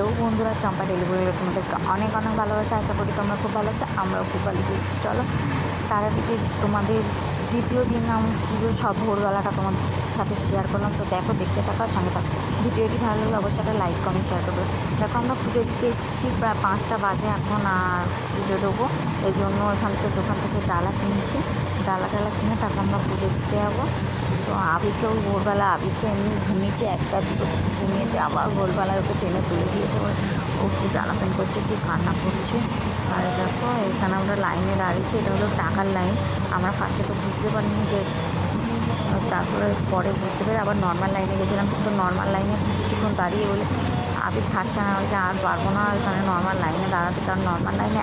Hello বন্ধুরা, চম্পা delivery তোমাদেরকে অনেক অনেক ভালোবাসা। আশা করি তোমরা খুব ভালো আছো, আমরাও খুব ভালো আছি। চলো তার আগে তোমাদের দ্বিতীয় দিন আমি পুজোর সব ভোরবেলাটা তোমাদের সাথে শেয়ার করলাম। তো দেখো, দেখতে থাকার সঙ্গে থাকো। ভিডিওটি ভালো লাগলে অবশ্যই একটা লাইক কমেন্ট শেয়ার করবে। দেখো, আমরা পুজো দিতে এসেছি, প্রায় 5টা বাজে এখন, আর পুজো দেবো। এই জন্য দোকান থেকে ডালা কিনছি। ডালা কিনে তারপর আমরা পুজো দিতে যাবো। তো আবিরকেও ভোরবেলা, আবির তো এমনি ঘুমিয়েছে, 1টা 2টো থেকে ঘুমিয়েছে, আবার ভোরবেলার ওকে টেনে তুলে দিয়েছে। ও খুব জ্বালাতন করছে, কি কান্না করছে। আর দেখো, এখানে আমরা লাইনে দাঁড়িয়েছি। এটা হলো টাকার লাইন। আমরা ফার্স্টে তো বুঝতে পারিনি যে, তারপরে পরে বুঝতে পেরে আবার নর্মাল লাইনে গেছিলাম। কিন্তু নর্মাল লাইনে কিছুক্ষণ দাঁড়িয়ে বলে আবির থাকছে না, বলছে আর পারবো না এখানে নর্মাল লাইনে দাঁড়াতে। কারণ নর্মাল লাইনে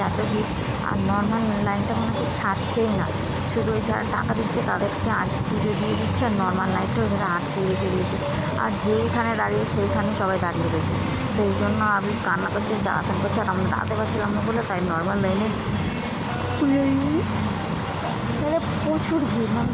এত ভিড়। আর নর্মাল লাইনটা মনে হচ্ছে ছাড়ছেই না। শুধু ওই যারা টাকা দিচ্ছে তাদেরকে পুজো দিয়ে দিচ্ছে, আর নর্মাল লাইনটা ওইখানে আটকে রেখে দিয়েছে। আর যেইখানে দাঁড়িয়ে সেইখানে সবাই দাঁড়িয়ে রয়েছে। তো এই জন্য আমি কান্না করছে, জ্বালাতন করছে, আর আমরা দাঁড়াতে পারছিলাম না বলে তাই নর্মাল লাইনে পুজো দিই। তাহলে প্রচুর ভিড়, মানে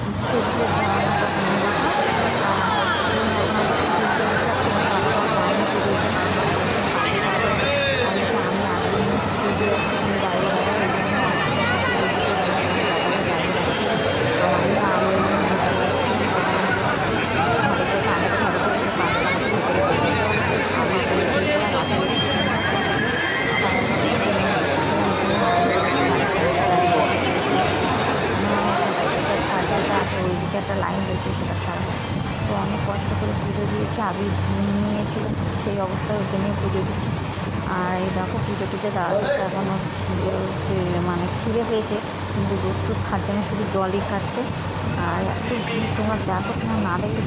একটা লাইন রয়েছে, সেটা ছাড়া। তো অনেক কষ্ট করে পুজো দিয়েছি। আবির নিয়েছিল, সেই অবস্থায় ওকে নিয়ে পুজো দিচ্ছি। আর এই দেখো, পুজো দেওয়া হচ্ছে। এখনও মানে খিদে পেয়েছে, কিন্তু দুধ খাচ্ছে না, শুধু জলই খাচ্ছে। আর এত ভিড়, তোমরা দেখো, তোমরা না দেখলে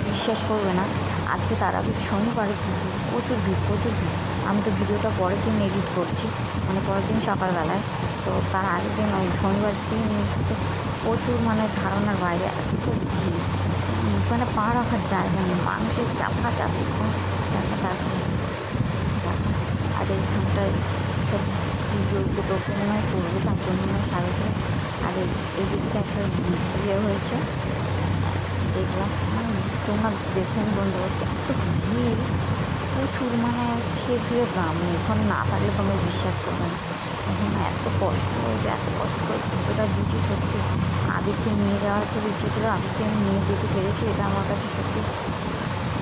বিশ্বাস করবে না। আজকে তার আগে শনিবারে প্রচুর ভিড়। আমি তো ভিডিওটা পরের দিন এডিট করছি, মানে পরের দিন সকালবেলায়। তো তার আগের দিন ওই শনিবার দিন তো প্রচুর, মানে ধারণার বাইরে এত ভিড়। ওখানে পা রাখার জায়গা নেই, মানুষের চাপি। দেখো তারপরে আর এইখানটায় সব পুজোগুলো মনে হয় করবে, তার জন্য মনে হয় সাজেছে। আর এই দিকটা একটা ইয়ে হয়েছে, দেখলাম। মানে তোমরা দেখুন বন্ধু, এত ভিড় প্রচুর, মানে সে ভিড়ে গ্রাম নেই। এখন না পারলে তোমরা বিশ্বাস করবে না। এখন এত কষ্ট হয়েছে, এত কষ্ট করে পুজোটা দিচ্ছি। সত্যি আবিরকে নিয়ে যাওয়ার খুব ইচ্ছে ছিল, আবিরকে আমি নিয়ে যেতে পেরেছি, এটা আমার কাছে সত্যি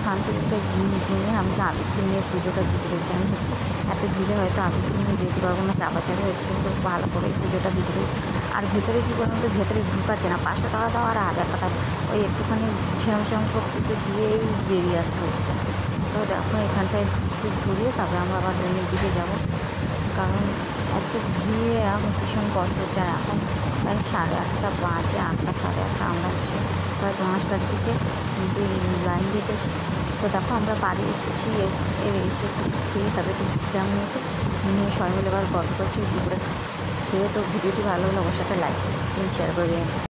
শান্তির একটা জিনিস। আমি যে আবিরকে নিয়ে পুজোটা দিতে পেরেছি। আমি হচ্ছে এত ভিড়ে হয়তো আবিরকে নিয়ে যেতে পারবো না, চাপাচাপি হয়েছে, কিন্তু ভালো করে পুজোটা দিতে পেরেছি। আর ভেতরে কী করলাম, তো ভেতরে ঢুকাচ্ছে না। 500 টাকা দাও আর 1000 টাকা, ওই একটুখানি সেরম করে পুজো দিয়েই বেরিয়ে আসতে হচ্ছে। তো দেখো, এখানটায় ঘুরিয়ে তারপরে আমরা আবার ট্রেনের দিকে যাবো। কারণ এত ভিড়ে এখন ভীষণ কষ্ট হচ্ছে। আর এখন প্রায় 8:30 বাজে, 8টা 8:30। আমরা প্রায় 5টার দিকে লাইন দিতে। তো দেখো, আমরা বাড়ি এসে এসে কিছু খেয়ে তারপরে একটু বিশ্রাম নিয়ে সবাই মিলে এবার গল্প করছি দুপুরে। সে তো ভিডিওটি ভালো হলে অবশ্যই একটা লাইক শেয়ার করবে।